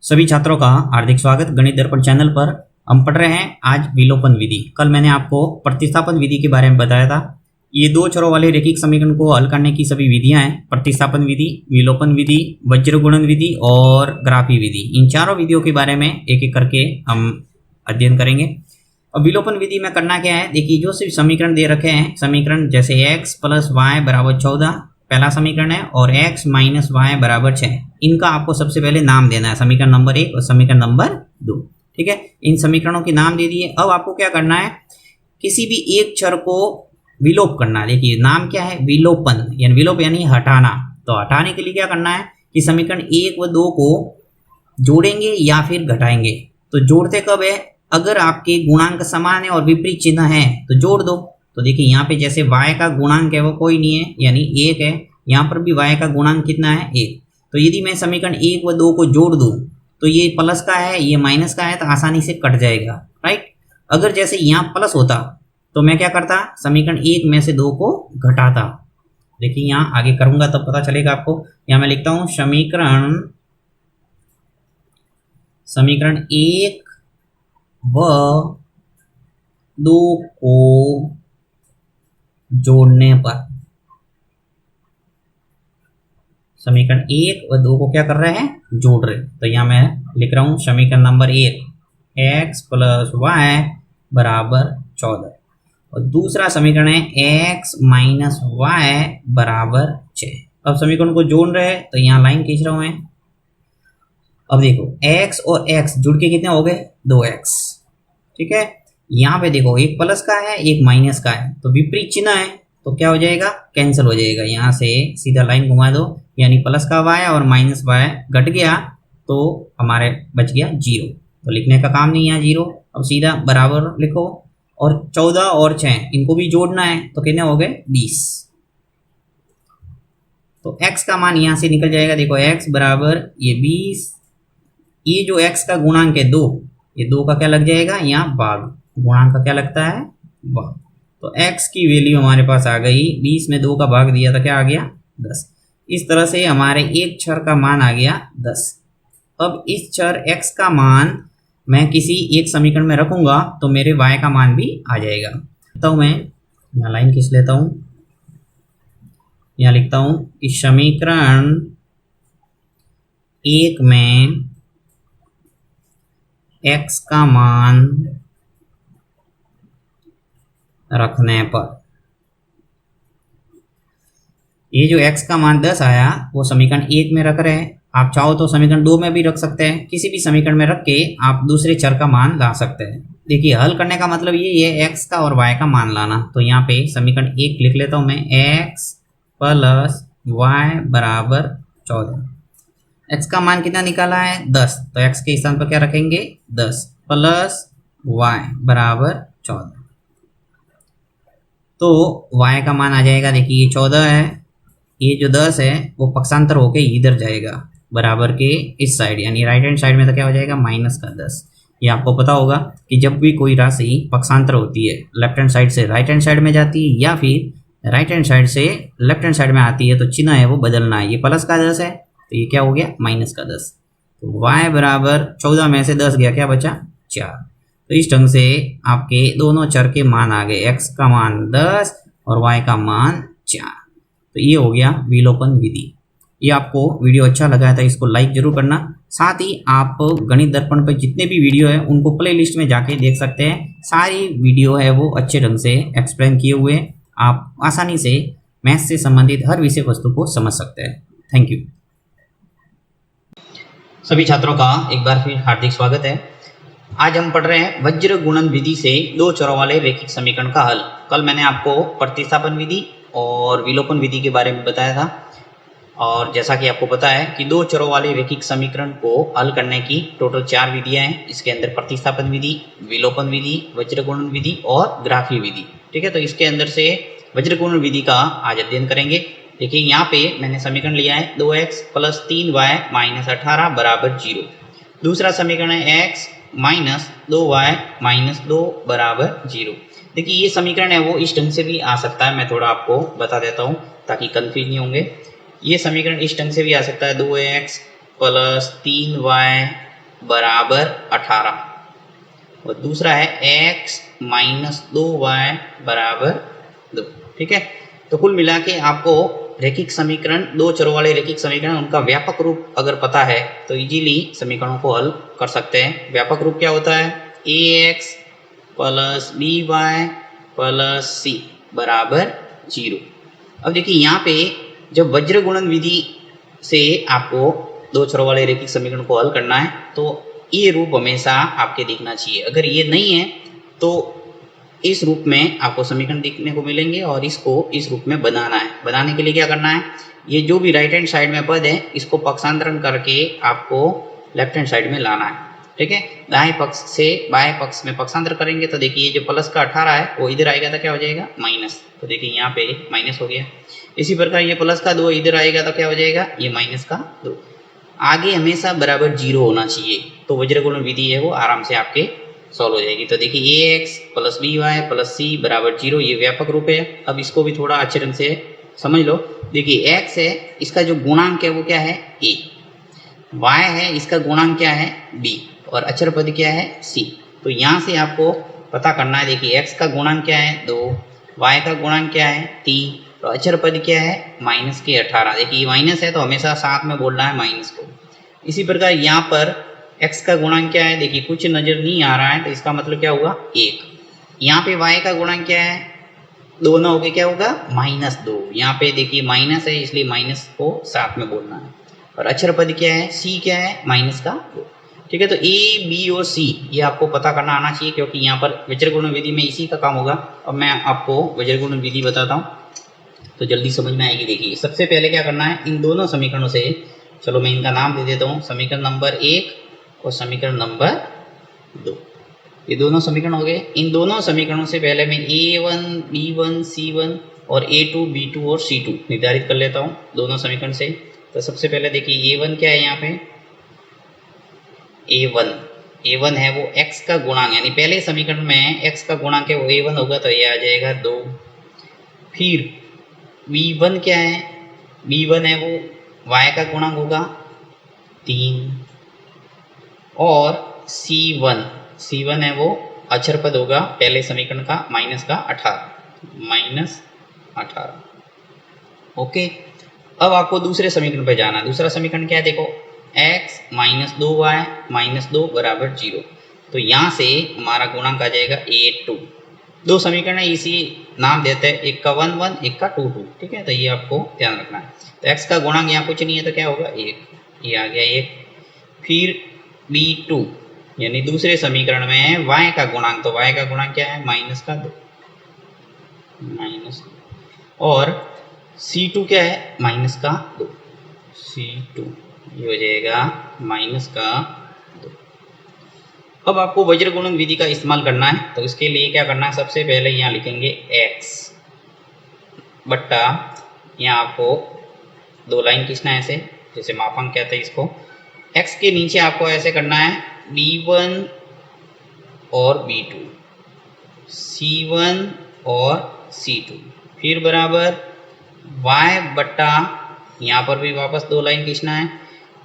सभी छात्रों का हार्दिक स्वागत। गणित दर्पण चैनल पर हम पढ़ रहे हैं आज विलोपन विधि। कल मैंने आपको प्रतिस्थापन विधि के बारे में बताया था। ये दो चरों वाले रैखिक समीकरण को हल करने की सभी विधियां हैं, प्रतिस्थापन विधि, विलोपन विधि, वज्र गुणन विधि और ग्राफी विधि। इन चारों विधियों के बारे में एक एक करके हम अध्ययन करेंगे। अब विलोपन विधि में करना क्या है, देखिए जो सिर्फ समीकरण दे रखे हैं, समीकरण जैसे x + y = 14 पहला समीकरण है और x - y = 6, इनका आपको सबसे पहले नाम देना है, समीकरण नंबर 1 और समीकरण नंबर 2। ठीक है, इन समीकरणों के नाम दे दिए। अब आपको क्या करना है, किसी भी एक चर को विलोप करना है। देखिए नाम क्या है, विलोपन, यानी विलोप यानी हटाना। तो हटाने के लिए क्या करना है कि समीकरण 1 व 2 को जोड़ेंगे या फिर घटाएंगे। तो जोड़ते कब है, अगर आपके गुणांक समान है और विपरीत चिन्ह है तो जोड़ दो। तो देखिए यहाँ पे जैसे y का गुणांक है वो कोई नहीं है, यानी 1 है। यहाँ पर भी y का गुणांक कितना है, 1। तो यदि मैं समीकरण 1 व 2 को जोड़ दूं तो ये प्लस का है, ये माइनस का है, तो आसानी से कट जाएगा, राइट। अगर जैसे यहाँ प्लस होता तो मैं क्या करता, समीकरण 1 में से 2 को घटाता। देखिए यहाँ आगे करूंगा तब पता चलेगा आपको। यहाँ मैं लिखता हूँ समीकरण 1 व 2 को जोड़ने पर, समीकरण 1 व 2 को क्या कर रहे हैं, जोड़ रहे। तो यहाँ मैं लिख रहा हूँ समीकरण नंबर 1 x + y = 14 और दूसरा समीकरण है x - y = 6। अब समीकरण को जोड़ रहे हैं तो यहाँ लाइन खींच रहा हूँ मैं। अब देखो x और x जुड़ के कितने हो गए, 2x। ठीक है, यहाँ पे देखो एक प्लस का है एक माइनस का है, तो विपरीत चिन्ह है तो क्या हो जाएगा, कैंसिल हो जाएगा। यहाँ से सीधा लाइन घुमा दो, यानी प्लस का y और माइनस y घट गया तो हमारे बच गया 0। तो लिखने का काम नहीं है 0। अब सीधा बराबर लिखो और 14 और 6 इनको भी जोड़ना है तो कितने हो गए, 20। तो x का मान यहाँ से निकल जाएगा। देखो x बराबर ये 20, ये जो x का गुणांक है 2, ये 2 का क्या लग जाएगा, यहाँ भाग, गुणांक का क्या लगता है, भाग। तो x की वैल्यू हमारे पास आ गई, 20 में 2 का भाग दिया था, क्या आ गया, 10। इस तरह से हमारे एक चर का मान आ गया 10। अब इस चर x का मान मैं किसी एक समीकरण में रखूंगा तो मेरे y का मान भी आ जाएगा। तो मैं यहाँ लाइन खींच लेता हूँ, यहाँ लिखता हूँ कि समीकरण 1 में x का मान रखने पर, ये जो x का मान 10 आया वो समीकरण 1 में रख रहे हैं। आप चाहो तो समीकरण 2 में भी रख सकते हैं, किसी भी समीकरण में रख के आप दूसरे चर का मान ला सकते हैं। देखिए हल करने का मतलब ये है x का और y का मान लाना। तो यहाँ पे समीकरण 1 लिख लेता हूँ मैं, x + y = 14। x का मान कितना निकाला है, 10, तो x के स्थान पर क्या रखेंगे, 10 + y = 14। तो y का मान आ जाएगा, देखिए ये 14 है, ये जो 10 है वो पक्षांतर होके इधर जाएगा बराबर के इस साइड, यानी राइट हैंड साइड में, तो क्या हो जाएगा, -10। ये आपको पता होगा कि जब भी कोई राशि पक्षांतर होती है, लेफ्ट हैंड साइड से राइट हैंड साइड में जाती है या फिर राइट हैंड साइड से लेफ्ट हैंड साइड में आती है तो चिन्ह है वो बदलना है। ये प्लस का 10 है तो ये क्या हो गया, -10। तो y बराबर 14 में से 10 गया, क्या बचा, 4। तो इस ढंग से आपके दोनों चर के मान आ गए, x का मान 10 और y का मान 4। तो ये हो गया विलोपन विधि। ये आपको वीडियो अच्छा लगा है तो इसको लाइक जरूर करना। साथ ही आप गणित दर्पण पर जितने भी वीडियो है उनको प्लेलिस्ट में जाके देख सकते हैं। सारी वीडियो है वो अच्छे ढंग से एक्सप्लेन किए हुए, आप आसानी से मैथ से संबंधित हर विषय वस्तु को समझ सकते हैं। Thank you. सभी छात्रों का एक बार फिर हार्दिक स्वागत है। आज हम पढ़ रहे हैं वज्र गुणन विधि से दो चरों वाले रैखिक समीकरण का हल। कल मैंने आपको प्रतिस्थापन विधि और विलोपन विधि के बारे में बताया था, और जैसा कि आपको पता है कि दो चरों वाले रैखिक समीकरण को हल करने की टोटल 4 विधियां हैं। इसके अंदर प्रतिस्थापन विधि, विलोपन विधि, वज्र गुणन विधि और ग्राफी विधि। ठीक है, तो इसके अंदर से वज्र गुणन विधि का आज अध्ययन करेंगे। देखिए यहाँ पे मैंने समीकरण लिया है 2x + 3y - 18 = 0। दूसरा समीकरण है x - 2y - 2 = 0। देखिए ये समीकरण है वो इस ढंग से भी आ सकता है, मैं थोड़ा आपको बता देता हूँ ताकि कंफ्यूज नहीं होंगे। ये समीकरण इस ढंग से भी आ सकता है, 2x + 3y बराबर 18 और दूसरा है x माइनस 2y बराबर 2। ठीक है, तो कुल मिला के आपको रैखिक समीकरण, दो चरों वाले रैखिक समीकरण, उनका व्यापक रूप अगर पता है तो इजीली समीकरणों को हल कर सकते हैं। व्यापक रूप क्या होता है? ax plus by plus c बराबर 0। अब देखिए यहाँ पे जब वज्र गुणन विधि से आपको दो चरों वाले रैखिक समीकरण को हल करना है तो ये रूप हमेशा आपके दिखना चाहिए। अगर ये नहीं है तो इस रूप में आपको समीकरण दिखने को मिलेंगे और इसको इस रूप में बनाना है। बनाने के लिए क्या करना है, ये जो भी राइट हैंड साइड में पद है इसको पक्षांतरण करके आपको लेफ्ट हैंड साइड में लाना है। ठीक है, दाएं पक्ष से बाएं पक्ष में पक्षांतर करेंगे तो देखिए जो प्लस का 18 है वो इधर आएगा तो क्या हो जाएगा? माइनस। तो देखिए यहाँ पे माइनस हो गया। इसी प्रकार ये प्लस का 2 इधर आएगा तो क्या हो जाएगा? ये माइनस का 2। आगे हमेशा बराबर 0 होना चाहिए तो वज्र गुणन विधि है वो आराम से आपके सॉल्व हो जाएगी। तो देखिए ax plus by plus c बराबर 0, ये व्यापक रूप है। अब इसको भी थोड़ा अच्छे ढंग से समझ लो। देखिए x है, इसका जो गुणांक है वो क्या है? a। y है, इसका गुणांक क्या है? b। और अचर पद क्या है? c। तो यहाँ से आपको पता करना है। देखिए x का गुणांक क्या है? 2, y का गुणांक क्या है? 3, तो अचर पद क्या है? माइनस के 18। देखिए ये माइनस है तो हमेशा साथ में बोलना है माइनस को। इसी प्रकार यहाँ पर x का गुणांक क्या है? देखिए कुछ नजर नहीं आ रहा है तो इसका मतलब क्या होगा? 1। यहाँ पे y का गुणांक क्या है? 2 ना होके क्या होगा? माइनस 2। यहाँ पे देखिए माइनस है इसलिए माइनस को साथ में बोलना है। और अक्षर पद क्या है? c क्या है? माइनस का 2। ठीक है, तो a, b और c ये आपको पता करना आना चाहिए क्योंकि यहाँ पर वज्र गुणन विधि में इसी का काम होगा। अब मैं आपको वज्र गुणन विधि बताता हूँ तो जल्दी समझ में आएगी। देखिए सबसे पहले क्या करना है, इन दोनों समीकरणों से, चलो मैं इनका नाम दे देता हूँ, समीकरण नंबर 1 और समीकरण नंबर 2। ये दोनों समीकरण हो गए। इन दोनों समीकरणों से पहले मैं a1 b1 c1 और a2 b2 और c2 निर्धारित कर लेता हूँ दोनों समीकरण से। तो सबसे पहले देखिए a1 क्या है? यहाँ पे a1 है वो x का गुणांक, यानी पहले समीकरण में x का गुणांक है वो a1 होगा तो ये आ जाएगा 2। फिर b1 क्या है? b1 है वो y का गुणांक होगा 3। और c1 है वो अक्षर पद होगा पहले समीकरण का माइनस का 18। ओके, अब आपको दूसरे समीकरण पे जाना है। दूसरा समीकरण क्या है? देखो x माइनस 2y माइनस 2 बराबर 0। तो यहाँ से हमारा गुणांक आ जाएगा a2। दो समीकरण है, इसी नाम देते हैं, एक का 1 1 एक का 2 2। ठीक है, तो ये आपको ध्यान रखना है। तो x का गुणांक यहाँ कुछ नहीं है तो क्या होगा? 1, ये आ गया 1। फिर b2 यानी दूसरे समीकरण में है y का गुणांक, तो y का गुणांक क्या है? माइनस का 2 माइनस। और c2 क्या है? माइनस का 2 c2, ये हो जाएगा माइनस का 2। अब आपको वज्र गुणन विधि का इस्तेमाल करना है तो इसके लिए क्या करना है, सबसे पहले यहाँ लिखेंगे x बट्टा, यहाँ आपको दो लाइन खींचना है ऐसे, जैसे मापांक कहते हैं इसको। x के नीचे आपको ऐसे करना है b1 और b2, c1 और c2, फिर बराबर y बट्टा, यहाँ पर भी वापस दो लाइन खींचना है।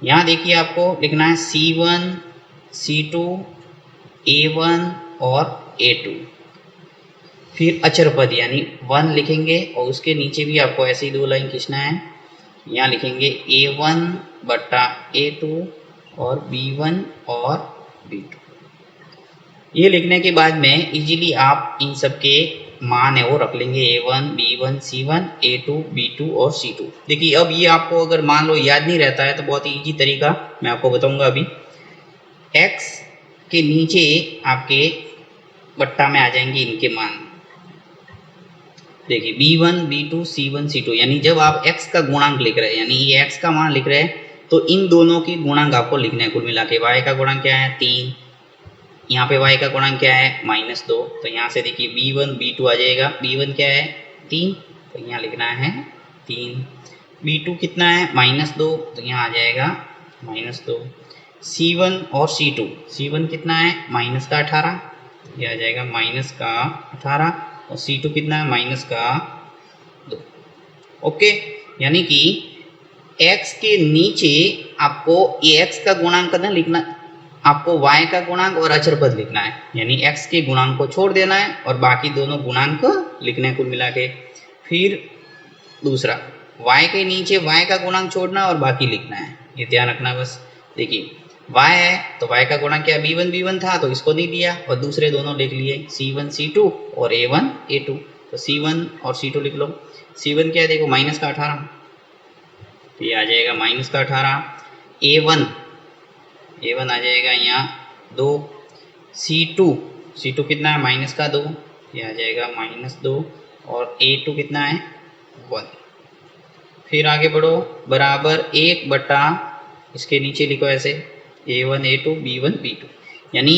यहाँ देखिए आपको लिखना है c1 c2 a1 और a2, फिर अचर पद यानी 1 लिखेंगे और उसके नीचे भी आपको ऐसे ही दो लाइन खींचना है। यहाँ लिखेंगे a1 बट्टा a2 और b1 और b2। ये लिखने के बाद में इजीली आप इन सब के मान है वो रख लेंगे, a1 b1 c1 a2 b2 और c2। देखिए अब ये आपको अगर मान लो याद नहीं रहता है तो बहुत ही इजी तरीका मैं आपको बताऊंगा अभी। x के नीचे आपके बट्टा में आ जाएंगे इनके मान। देखिए b1 b2 c1 c2, यानी जब आप x का गुणांक लिख रहे हैं, यानी ये x का मान लिख रहे हैं तो इन दोनों की गुणांक आपको लिखना है कुल मिला के। y का गुणांक क्या है? 3। यहाँ पे y का गुणांक क्या है? -2। तो यहाँ से देखिए b1 b2 आ जाएगा। b1 क्या है? 3, तो यहाँ लिखना है 3। b2 कितना है? -2, तो यहाँ आ जाएगा -2। c1 और c1 कितना है? -18, ये आ जाएगा -18। और c2 कितना है? -2। ओके, यानी कि x के नीचे आपको ये x का गुणांक ना लिखना, आपको y का गुणांक और अचर पद लिखना है, यानी x के गुणांक को छोड़ देना है और बाकी दोनों गुणांक लिखने हैं कुल मिला के। फिर दूसरा, y के नीचे y का गुणांक छोड़ना और बाकी लिखना है, ये ध्यान रखना बस। देखिए y है तो y का गुणांक क्या b1 b1 था तो इसको नहीं लिया और दूसरे दोनों लिख लिए c1 c2 और a1 a2। तो c1 और c2 लिख लो। c1 क्या है देखो माइनस का 18, तो ये आ जाएगा माइनस का 18। a1 आ जाएगा यहाँ 2। c2 कितना है माइनस का 2, ये आ जाएगा -2 और a2 कितना है 1। फिर आगे बढ़ो, बराबर 1 बटा इसके नीचे लिखो ऐसे a1 a2 b1 b2, यानी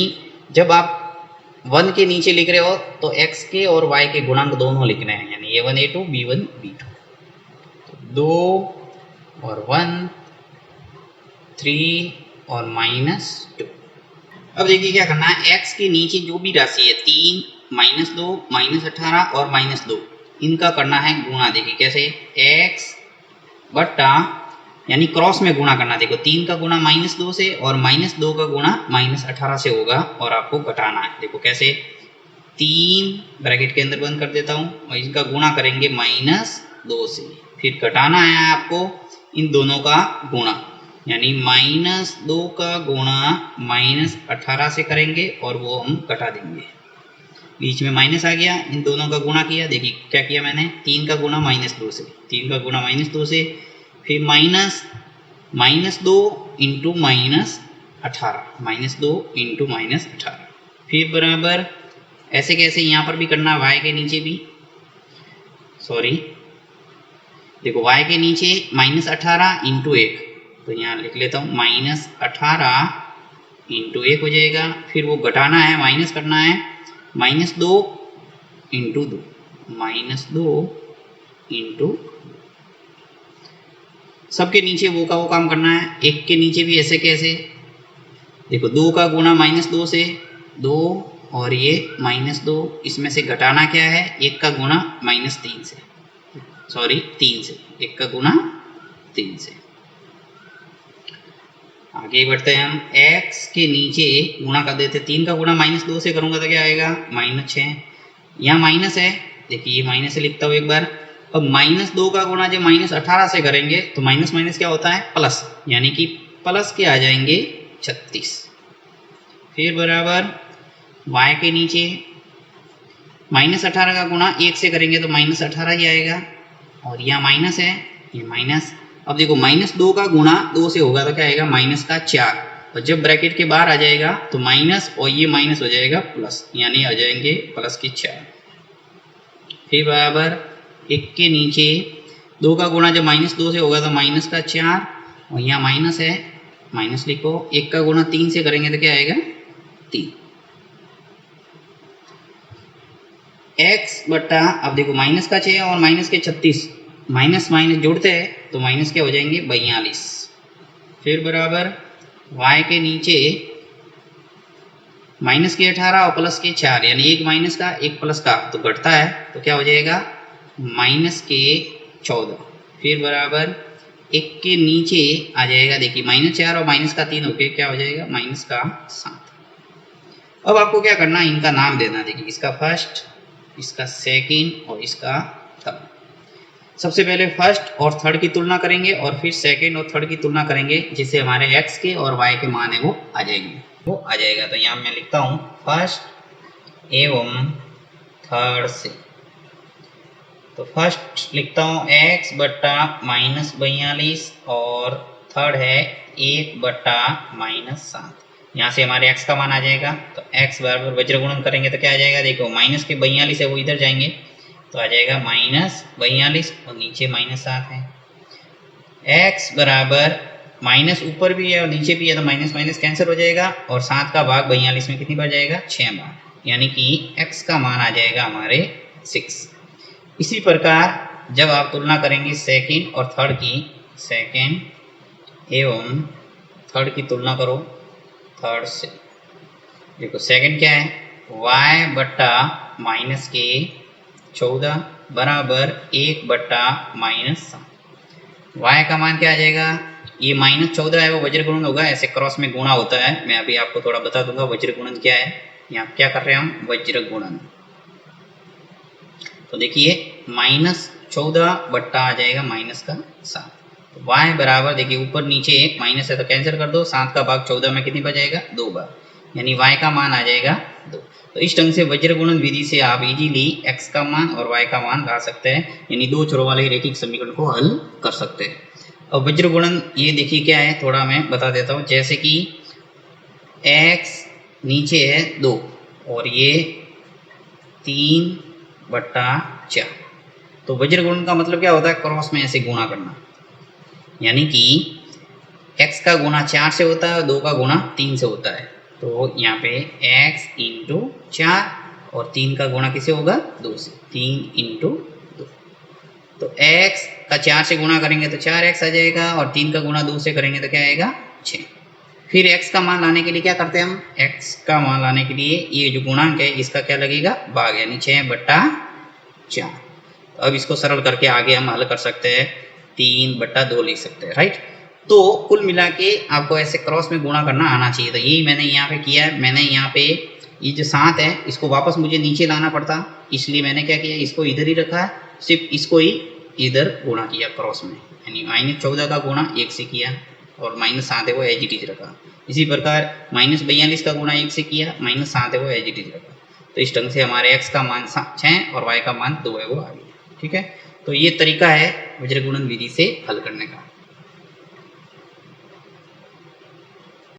जब आप 1 के नीचे लिख रहे हो तो x के और y के गुणांक दोनों लिखने हैं, यानी a1 a2 b1 b2। 2 और 1 3 और -2। अब देखिए क्या करना है, x के नीचे जो भी राशि है 3 -2 -18 और -2 इनका करना है गुणा। देखिए कैसे, x बटा यानी क्रॉस में गुणा करना। देखो 3 का गुणा -2 से और -2 का गुणा -18 से होगा और आपको घटाना है। देखो कैसे, 3 ब्रैकेट के अंदर बंद कर देता हूँ और इसका गुणा करेंगे -2 से, फिर घटाना है आपको इन दोनों का गुणा, यानी -2 का गुणा -18 से करेंगे और वो हम घटा देंगे। बीच में माइनस आ गया, इन दोनों का गुणा किया। देखिए क्या किया मैंने, 3 का गुणा -2 से, 3 का गुणा -2 से, फिर -2 इंटू -18, फिर बराबर ऐसे कैसे यहाँ पर भी करना y के नीचे भी, सॉरी देखो y के नीचे -18 इंटू 1, तो यहाँ लिख लेता हूँ -18 इंटू 1 हो जाएगा। फिर वो घटाना है, माइनस करना है, -2 इंटू 2, -2 इंटू, सबके नीचे वो का वो काम करना है। 1 के नीचे भी ऐसे कैसे, देखो 2 का गुणा -2 से 2 और ये -2, इसमें से घटाना क्या है, 1 का गुणा -3 से, सॉरी 3 से, 1 का गुणा 3 से। आगे बढ़ते हैं हम, x के नीचे गुणा कर देते, 3 का गुणा -2 से करूँगा तो क्या आएगा -6, यहाँ माइनस है, देखिए ये माइनस से लिखता हूँ एक बार। अब -2 का गुणा जब -18 से करेंगे तो माइनस माइनस क्या होता है प्लस, यानी कि प्लस के आ जाएंगे 36। फिर बराबर y के नीचे -18 का गुणा 1 से करेंगे तो -18 ही आएगा और यहाँ माइनस है, ये माइनस। अब देखो -2 का गुणा 2 से होगा तो क्या आएगा -4, और जब ब्रैकेट के बाहर आ जाएगा तो माइनस और ये माइनस हो जाएगा प्लस, यानी आ जाएंगे +4। फिर बराबर 1 के नीचे 2 का गुणा जब -2 से होगा तो -4 और यहाँ माइनस है, माइनस लिखो। 1 का गुणा 3 से करेंगे तो क्या आएगा 3। x बटा, अब देखो माइनस का 6 और माइनस के 36, माइनस माइनस जोड़ते हैं तो माइनस क्या हो जाएंगे 42। फिर बराबर y के नीचे माइनस के 18 और प्लस के 4, यानी एक माइनस का एक प्लस का तो घटता है तो क्या हो जाएगा -14। फिर बराबर 1 के नीचे आ जाएगा, देखिए -4 और -3 होके क्या हो जाएगा -7। अब आपको क्या करना है, इनका नाम देना। देखिए इसका फर्स्ट, इसका सेकंड और इसका थर्ड। सबसे पहले फर्स्ट और थर्ड की तुलना करेंगे और फिर सेकंड और थर्ड की तुलना करेंगे, जिससे हमारे x के और y के मान है वो आ जाएगा। तो यहाँ मैं लिखता हूँ फर्स्ट एवं थर्ड से। तो फर्स्ट लिखता हूँ x बटा -42 और थर्ड है 1 बटा -7। यहाँ से हमारे x का मान आ जाएगा, तो x बराबर वज्र गुणन करेंगे तो क्या आ जाएगा, देखो माइनस के 42 है वो इधर जाएंगे तो आ जाएगा -42 और नीचे -7 है। x बराबर माइनस ऊपर भी है और नीचे भी है तो माइनस माइनस कैंसिल हो जाएगा और 7 का भाग 42 में कितनी बार जाएगा 6 बार, यानी कि x का मान आ जाएगा हमारे 6। इसी प्रकार जब आप तुलना करेंगे सेकंड और थर्ड की, सेकंड एवं थर्ड की तुलना करो थर्ड से। देखो सेकंड क्या है, y बटा -14 बराबर 1 बटा -7। y का मान क्या आ जाएगा, ये -14 है वो वज्र गुणन होगा, ऐसे क्रॉस में गुणा होता है। मैं अभी आपको थोड़ा बता दूंगा वज्र गुणन क्या है। यहाँ क्या कर रहे हैं हम, वज्र गुणन। तो देखिए -14 बट्टा आ जाएगा -7। तो y बराबर देखिए ऊपर नीचे एक माइनस है तो कैंसिल कर दो, 7 का भाग 14 में कितनी बार जाएगा, 2 बार, यानी y का मान आ जाएगा 2। तो इस ढंग से वज्र गुणन विधि से आप इजीली x का मान और y का मान ला सकते हैं, यानी दो छोरों वाले रैखिक समीकरण को हल कर सकते हैं। अब वज्र गुणन ये देखिए क्या है, थोड़ा मैं बता देता हूँ। जैसे कि x नीचे है 2 और ये 3/4। तो वज्र गुणन का मतलब क्या होता है, क्रॉस में ऐसे गुणा करना, यानी कि x का गुणा 4 से होता है और 2 का गुणा 3 से होता है। तो यहाँ पे x इंटू 4 और 3 का गुणा किसे होगा, 2 से, 3 इंटू 2। तो x का 4 से गुणा करेंगे तो 4x आ जाएगा और 3 का गुणा 2 से करेंगे तो क्या आएगा, 6। फिर x का मान लाने के लिए क्या करते हैं हम, x का मान लाने के लिए ये जो गुणांक है इसका क्या लगेगा, भाग, यानी 6/4। अब इसको सरल करके आगे हम हल कर सकते हैं, 3/2 लिख सकते हैं, राइट। तो कुल मिला के आपको ऐसे क्रॉस में गुणा करना आना चाहिए। तो यही मैंने यहाँ पे किया है। मैंने यहाँ पे ये जो 7 है इसको वापस मुझे नीचे लाना पड़ता, इसलिए मैंने क्या किया, इसको इधर ही रखा है, सिर्फ इसको ही इधर गुणा किया क्रॉस में, यानी -14 का गुणा 1 से किया और -7 है वो एज इट इज रखा। इसी प्रकार -42 का गुणा 1 से किया, -7 है वो एज इट इज रखा। तो इस ढंग से हमारे x का मान 6 और y का मान 2 है वो आ गया। ठीक है, तो ये तरीका है वज्र गुणन विधि से हल करने का।